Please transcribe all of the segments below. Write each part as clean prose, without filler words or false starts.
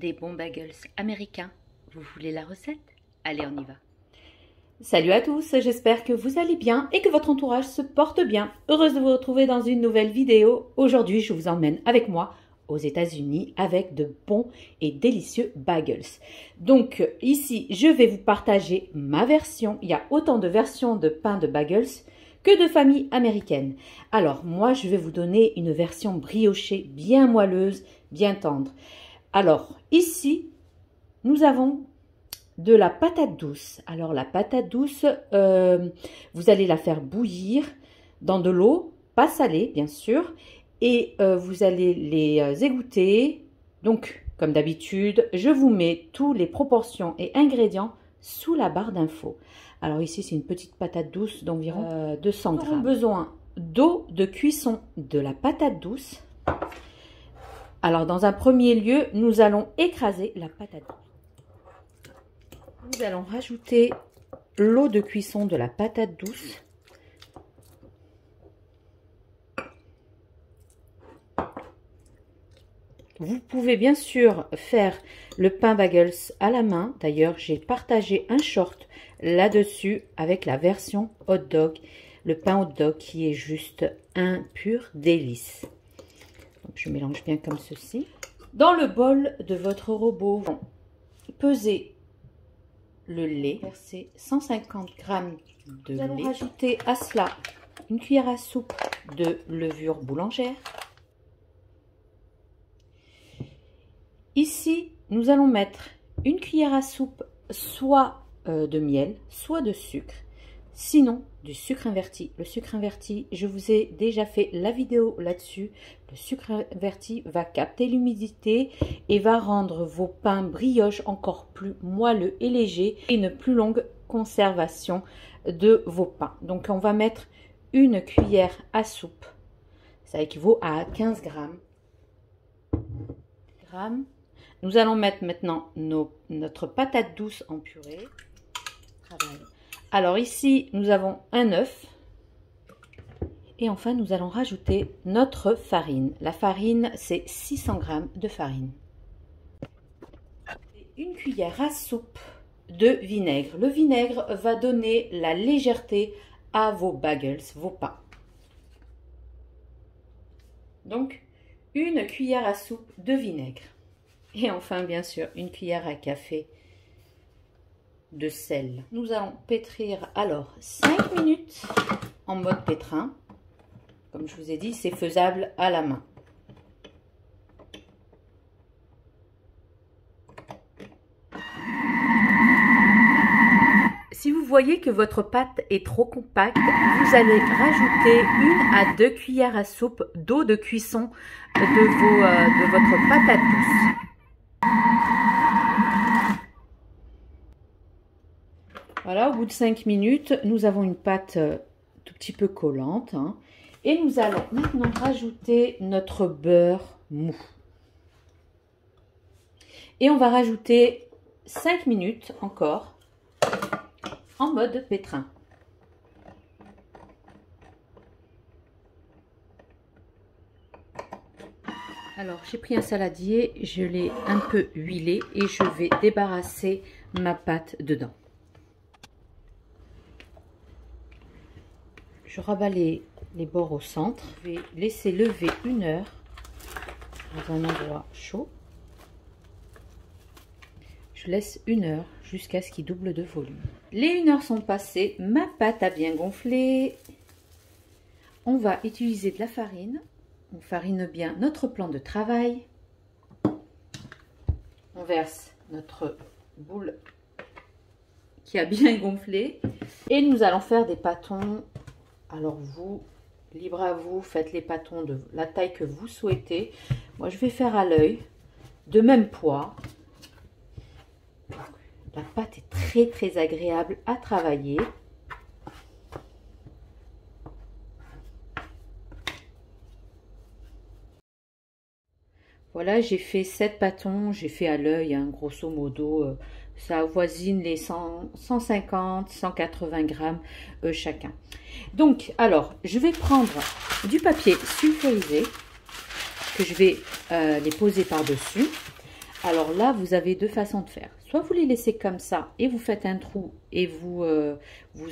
des bons bagels américains. Vous voulez la recette? Allez, on y va. Salut à tous, j'espère que vous allez bien et que votre entourage se porte bien. Heureuse de vous retrouver dans une nouvelle vidéo. Aujourd'hui, je vous emmène avec moi aux États-Unis avec de bons et délicieux bagels. Donc ici, je vais vous partager ma version. Il y a autant de versions de pain de bagels que de familles américaines. Alors moi, je vais vous donner une version briochée, bien moelleuse, bien tendre. Alors ici, nous avons de la patate douce. Alors la patate douce, vous allez la faire bouillir dans de l'eau, pas salée bien sûr, et vous allez les égoutter. Donc comme d'habitude, je vous mets toutes les proportions et ingrédients sous la barre d'infos. Alors ici c'est une petite patate douce d'environ 200 grammes. Nous avons besoin d'eau de cuisson de la patate douce. Alors dans un premier lieu, nous allons écraser la patate douce. Nous allons rajouter l'eau de cuisson de la patate douce. Vous pouvez bien sûr faire le pain bagels à la main. D'ailleurs, j'ai partagé un short là-dessus avec la version hot dog. Le pain hot dog qui est juste un pur délice. Donc, je mélange bien comme ceci. Dans le bol de votre robot, pesez le lait, versez 150 g de lait. Nous allons rajouter à cela une cuillère à soupe de levure boulangère. Ici, nous allons mettre une cuillère à soupe soit de miel, soit de sucre, sinon du sucre inverti. Le sucre inverti, je vous ai déjà fait la vidéo là-dessus. Le sucre inverti va capter l'humidité et va rendre vos pains brioches encore plus moelleux et légers et une plus longue conservation de vos pains. Donc on va mettre une cuillère à soupe, ça équivaut à 15 grammes. Nous allons mettre maintenant notre patate douce en purée. Alors ici, nous avons un œuf. Et enfin, nous allons rajouter notre farine. La farine, c'est 600 g de farine. Une cuillère à soupe de vinaigre. Le vinaigre va donner la légèreté à vos bagels, vos pains. Donc, une cuillère à soupe de vinaigre. Et enfin, bien sûr, une cuillère à café de sel. Nous allons pétrir alors 5 minutes en mode pétrin. Comme je vous ai dit, c'est faisable à la main. Si vous voyez que votre pâte est trop compacte, vous allez rajouter 1 à 2 cuillères à soupe d'eau de cuisson de votre patate douce. Voilà, au bout de 5 minutes, nous avons une pâte tout petit peu collante. Hein, et nous allons maintenant rajouter notre beurre mou. Et on va rajouter 5 minutes encore en mode pétrin. Alors, j'ai pris un saladier, je l'ai un peu huilé et je vais débarrasser ma pâte dedans. Je rabats les bords au centre. Je vais laisser lever 1 heure dans un endroit chaud. Je laisse 1 heure jusqu'à ce qu'il double de volume. Les 1 heure sont passées, ma pâte a bien gonflé. On va utiliser de la farine. On farine bien notre plan de travail. On verse notre boule qui a bien gonflé. Et nous allons faire des pâtons. Alors vous, libre à vous, faites les pâtons de la taille que vous souhaitez. Moi, je vais faire à l'œil, de même poids. La pâte est très très agréable à travailler. Voilà, j'ai fait 7 pâtons, j'ai fait à l'œil, hein, grosso modo, ça avoisine les 150, 180 grammes chacun. Donc, alors, je vais prendre du papier sulfurisé que je vais les poser par-dessus. Alors là, vous avez deux façons de faire. Soit vous les laissez comme ça et vous faites un trou et vous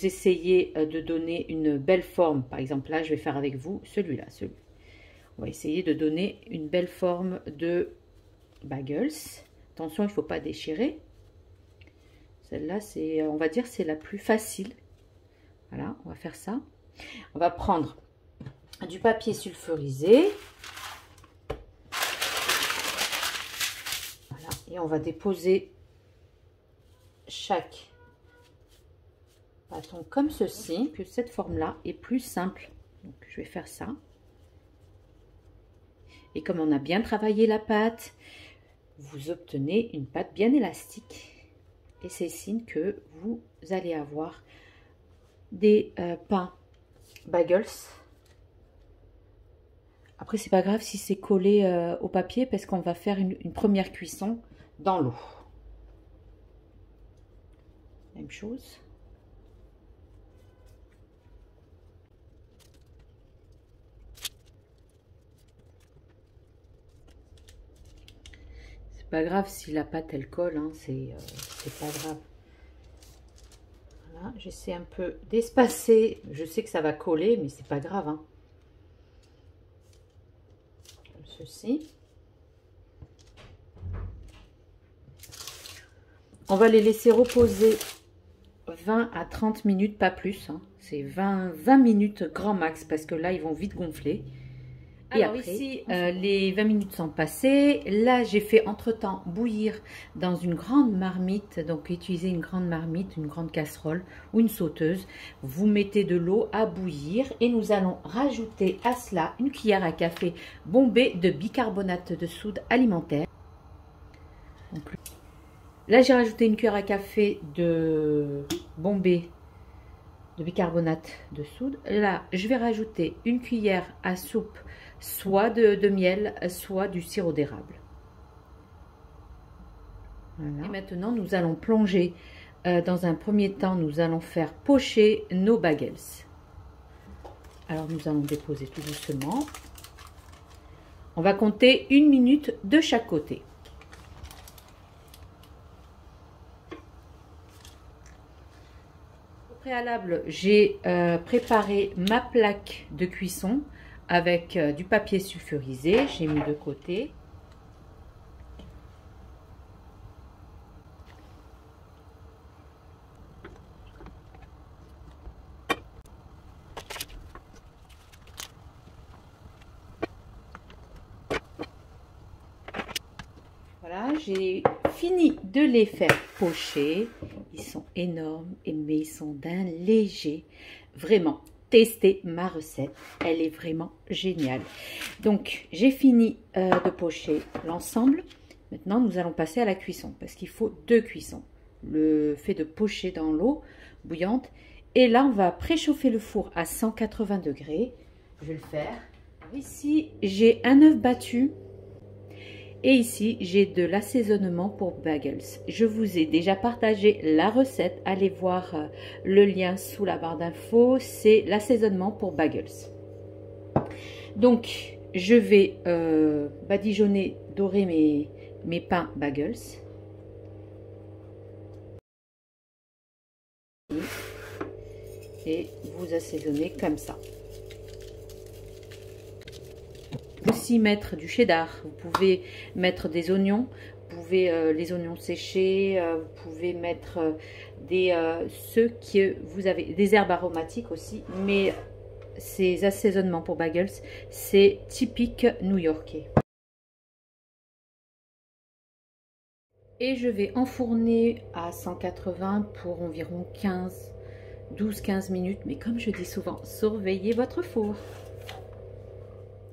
essayez de donner une belle forme. Par exemple, là, je vais faire avec vous celui-là. On va essayer de donner une belle forme de bagels. Attention, il ne faut pas déchirer. Celle-là, c'est, on va dire, c'est la plus facile. Voilà, on va faire ça. On va prendre du papier sulfurisé. Voilà, et on va déposer chaque bâton comme ceci, que cette forme-là est plus simple. Donc, je vais faire ça. Et comme on a bien travaillé la pâte, vous obtenez une pâte bien élastique. Et c'est signe que vous allez avoir des pains bagels. Après, c'est pas grave si c'est collé au papier parce qu'on va faire une première cuisson dans l'eau. Même chose. C'est pas grave si la pâte elle colle, hein, c'est pas grave. Voilà, j'essaie un peu d'espacer. Je sais que ça va coller, mais c'est pas grave, hein. Comme ceci. On va les laisser reposer 20 à 30 minutes, pas plus, hein. C'est 20 minutes grand max parce que là, ils vont vite gonfler. Et alors après, ici, les 20 minutes sont passées. Là, j'ai fait entre-temps bouillir dans une grande marmite. Donc, utilisez une grande marmite, une grande casserole ou une sauteuse. Vous mettez de l'eau à bouillir et nous allons rajouter à cela une cuillère à café bombée de bicarbonate de soude alimentaire. Donc, là, j'ai rajouté une cuillère à café de bombée de bicarbonate de soude. Là, je vais rajouter une cuillère à soupe soit de miel, soit du sirop d'érable. Voilà. Et maintenant, nous allons plonger. Dans un premier temps, nous allons faire pocher nos bagels. Alors, nous allons déposer tout doucement. On va compter 1 minute de chaque côté. Au préalable, j'ai préparé ma plaque de cuisson avec du papier sulfurisé. J'ai mis de côté. Voilà, j'ai fini de les faire pocher. Ils sont énormes, mais ils sont d'un léger. Vraiment, testez ma recette. Elle est vraiment géniale. Donc, j'ai fini de pocher l'ensemble. Maintenant, nous allons passer à la cuisson parce qu'il faut 2 cuissons. Le fait de pocher dans l'eau bouillante. Et là, on va préchauffer le four à 180 degrés. Je vais le faire. Alors ici, j'ai un œuf battu. Et ici, j'ai de l'assaisonnement pour bagels. Je vous ai déjà partagé la recette. Allez voir le lien sous la barre d'infos. C'est l'assaisonnement pour bagels. Donc, je vais badigeonner, dorer mes pains bagels. Et vous assaisonnez comme ça. Aussi mettre du cheddar, vous pouvez mettre des oignons, vous pouvez les oignons séchés, vous pouvez mettre ceux que vous avez, des herbes aromatiques aussi, mais ces assaisonnements pour bagels, c'est typique new-yorkais. Et je vais enfourner à 180 pour environ 12-15 minutes, mais comme je dis souvent, surveillez votre four.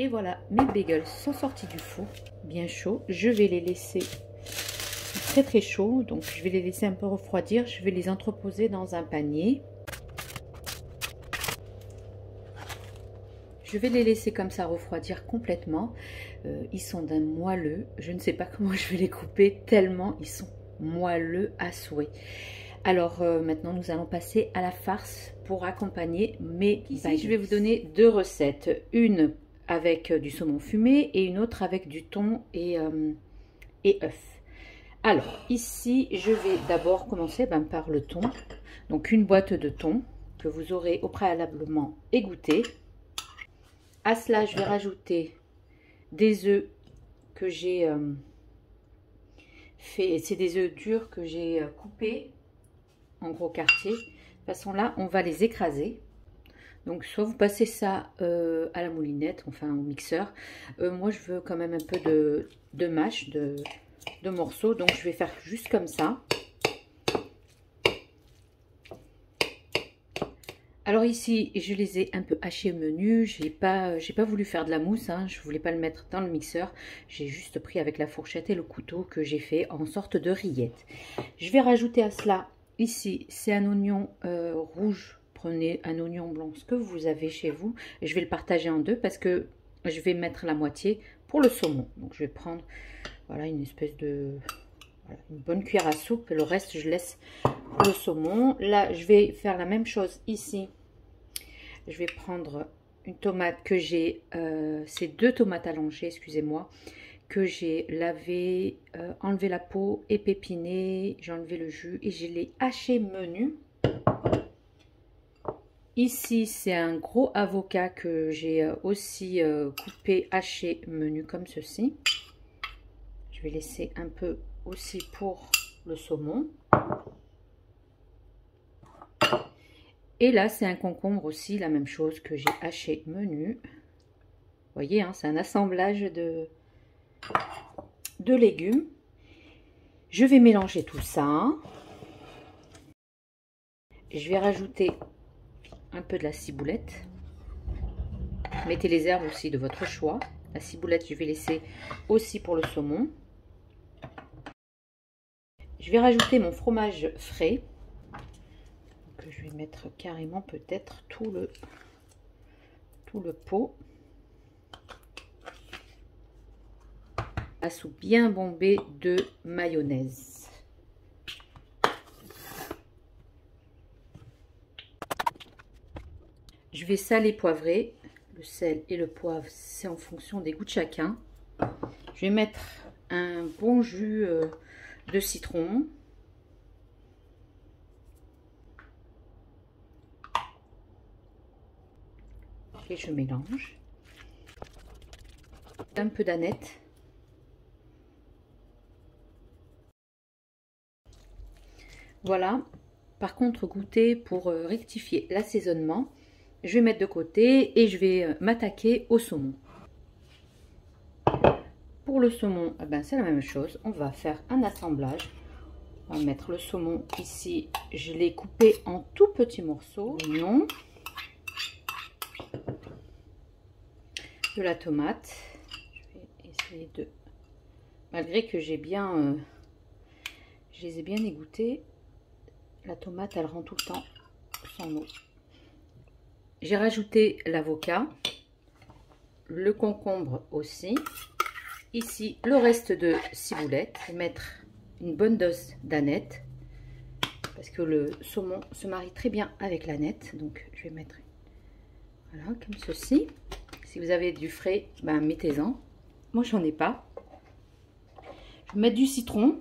Et voilà, mes bagels sont sortis du four, bien chaud. Je vais les laisser très très chauds, donc je vais les laisser un peu refroidir. Je vais les entreposer dans un panier. Je vais les laisser comme ça refroidir complètement. Ils sont d'un moelleux. Je ne sais pas comment je vais les couper, tellement ils sont moelleux à souhait. Alors maintenant, nous allons passer à la farce pour accompagner mes bagels. Ici, je vais vous donner 2 recettes. Une avec du saumon fumé et une autre avec du thon et œufs. Alors, ici, je vais d'abord commencer par le thon. Donc, une boîte de thon que vous aurez au préalablement égoutté. À cela, je vais rajouter des œufs que j'ai fait. C'est des œufs durs que j'ai coupés en gros quartiers. De toute façon, là, on va les écraser. Donc, soit vous passez ça à la moulinette, enfin au mixeur. Moi, je veux quand même un peu de mâche, de morceaux. Donc, je vais faire juste comme ça. Alors ici, je les ai un peu hachés au menu. J'ai pas voulu faire de la mousse. Hein. Je voulais pas le mettre dans le mixeur. J'ai juste pris avec la fourchette et le couteau que j'ai fait en sorte de rillette. Je vais rajouter à cela, ici, c'est un oignon rouge. Prenez un oignon blanc, ce que vous avez chez vous. Et je vais le partager en deux parce que je vais mettre la moitié pour le saumon. Donc je vais prendre, voilà, une espèce de... Voilà, une bonne cuillère à soupe. Et le reste, je laisse pour le saumon. Là, je vais faire la même chose ici. Je vais prendre une tomate que j'ai, c'est 2 tomates allongées, excusez-moi, que j'ai lavé, enlevé la peau, épépiné, j'ai enlevé le jus et je l'ai haché menu. Ici, c'est un gros avocat que j'ai aussi coupé, haché menu comme ceci. Je vais laisser un peu aussi pour le saumon. Et là, c'est un concombre aussi, la même chose que j'ai haché menu. Vous voyez, hein, c'est un assemblage de légumes. Je vais mélanger tout ça. Je vais rajouter un peu de la ciboulette. Mettez les herbes aussi de votre choix. La ciboulette, je vais laisser aussi pour le saumon. Je vais rajouter mon fromage frais. Que je vais mettre carrément peut-être tout le pot. La soupe bien bombée de mayonnaise. Je vais saler, poivrer. Le sel et le poivre, c'est en fonction des goûts de chacun. Je vais mettre un bon jus de citron. Et je mélange. Un peu d'aneth. Voilà. Par contre, goûter pour rectifier l'assaisonnement. Je vais mettre de côté et je vais m'attaquer au saumon. Pour le saumon, c'est la même chose. On va faire un assemblage. On va mettre le saumon ici. Je l'ai coupé en tout petits morceaux. L'oignon. De la tomate. Je vais essayer de... Malgré que j'ai bien... je les ai bien égouttées. La tomate, elle rend tout le temps son eau. J'ai rajouté l'avocat. Le concombre aussi. Ici, le reste de ciboulette. Je vais mettre une bonne dose d'aneth. Parce que le saumon se marie très bien avec l'aneth. Donc, je vais mettre... Voilà, comme ceci. Si vous avez du frais, mettez-en. Moi, j'en ai pas. Je vais mettre du citron.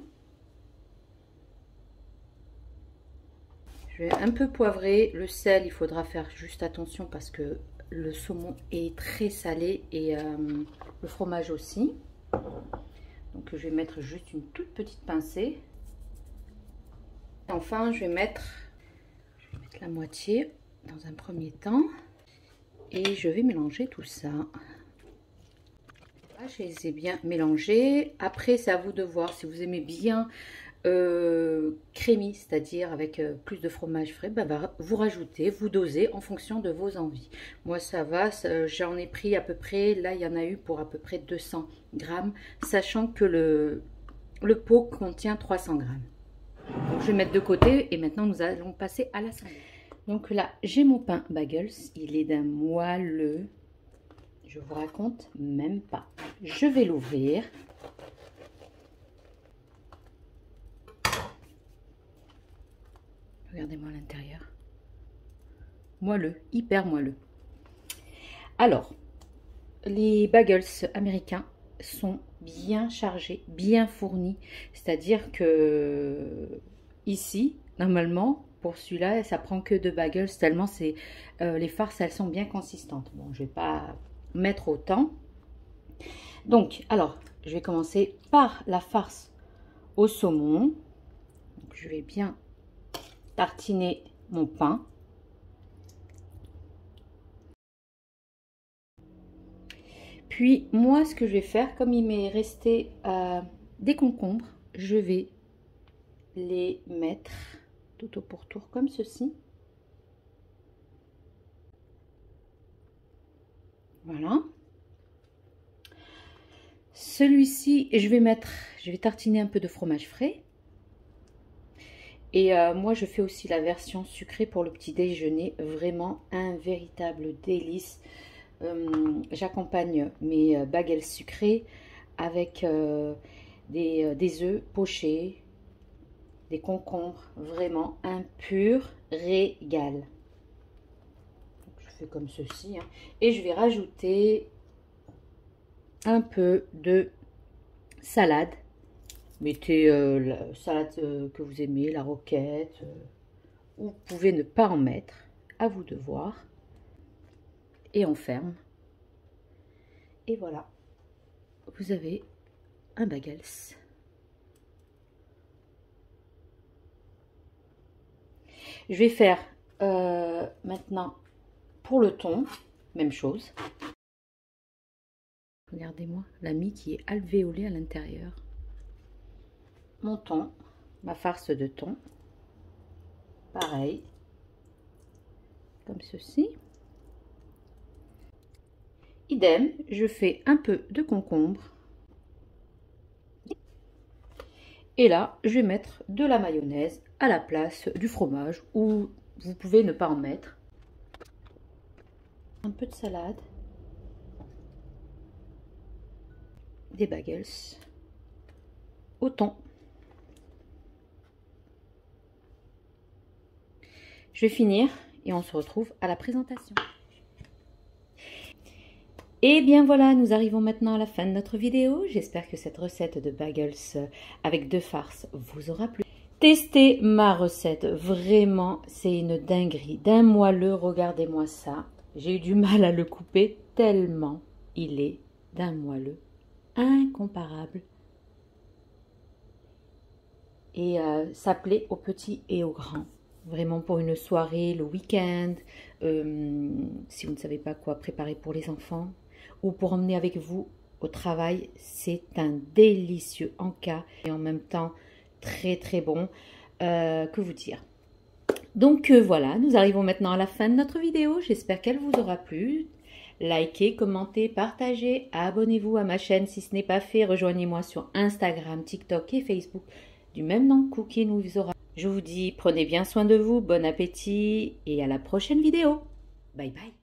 Je vais un peu poivrer. Le sel, il faudra faire juste attention parce que le saumon est très salé et le fromage aussi. Donc, je vais mettre juste une toute petite pincée. Enfin, je vais mettre la moitié dans un premier temps. Et je vais mélanger tout ça. Là, je les ai bien mélangés. Après, c'est à vous de voir si vous aimez bien crémy, c'est-à-dire avec plus de fromage frais. Vous rajoutez, vous dosez en fonction de vos envies. Moi, ça va. J'en ai pris à peu près, là, il y en a eu pour à peu près 200 grammes, sachant que le pot contient 300 grammes. Donc, je vais mettre de côté et maintenant, nous allons passer à la salade. Donc là, j'ai mon pain bagels, il est d'un moelleux, je vous raconte même pas. Je vais l'ouvrir. Regardez-moi à l'intérieur. Moelleux, hyper moelleux. Alors, les bagels américains sont bien chargé, bien fourni. C'est-à-dire que ici, normalement, pour celui-là, ça prend que 2 bagels, tellement c'est les farces, elles sont bien consistantes. Bon, je vais pas mettre autant. Donc, alors, je vais commencer par la farce au saumon. Donc, je vais bien tartiner mon pain. Puis, moi, ce que je vais faire, comme il m'est resté des concombres, je vais les mettre tout au pourtour comme ceci. Voilà. Celui-ci, je vais tartiner un peu de fromage frais. Et moi, je fais aussi la version sucrée pour le petit déjeuner. Vraiment un véritable délice. J'accompagne mes bagels sucrés avec des œufs pochés, des concombres. Vraiment un pur régal. Donc, je fais comme ceci. Hein. Et je vais rajouter un peu de salade. Mettez la salade que vous aimez, la roquette. Vous pouvez ne pas en mettre. À vous de voir. Et on ferme. Et voilà. Vous avez un bagels. Je vais faire maintenant pour le thon. Même chose. Regardez-moi la mie qui est alvéolée à l'intérieur. Mon thon, ma farce de thon. Pareil. Comme ceci. Idem, je fais un peu de concombre. Et là, je vais mettre de la mayonnaise à la place du fromage, ou vous pouvez ne pas en mettre. Un peu de salade. Des bagels au thon. Je vais finir et on se retrouve à la présentation. Et bien voilà, nous arrivons maintenant à la fin de notre vidéo. J'espère que cette recette de bagels avec 2 farces vous aura plu. Testez ma recette, vraiment c'est une dinguerie. D'un moelleux, regardez-moi ça. J'ai eu du mal à le couper tellement il est d'un moelleux incomparable. Et ça plaît aux petits et aux grands. Vraiment pour une soirée, le week-end, si vous ne savez pas quoi préparer pour les enfants, ou pour emmener avec vous au travail, c'est un délicieux encas et en même temps très très bon, que vous dire. Donc voilà, nous arrivons maintenant à la fin de notre vidéo, j'espère qu'elle vous aura plu. Likez, commentez, partagez, abonnez-vous à ma chaîne si ce n'est pas fait, rejoignez-moi sur Instagram, TikTok et Facebook du même nom, Cooking with Zora. Je vous dis, prenez bien soin de vous, bon appétit et à la prochaine vidéo. Bye bye.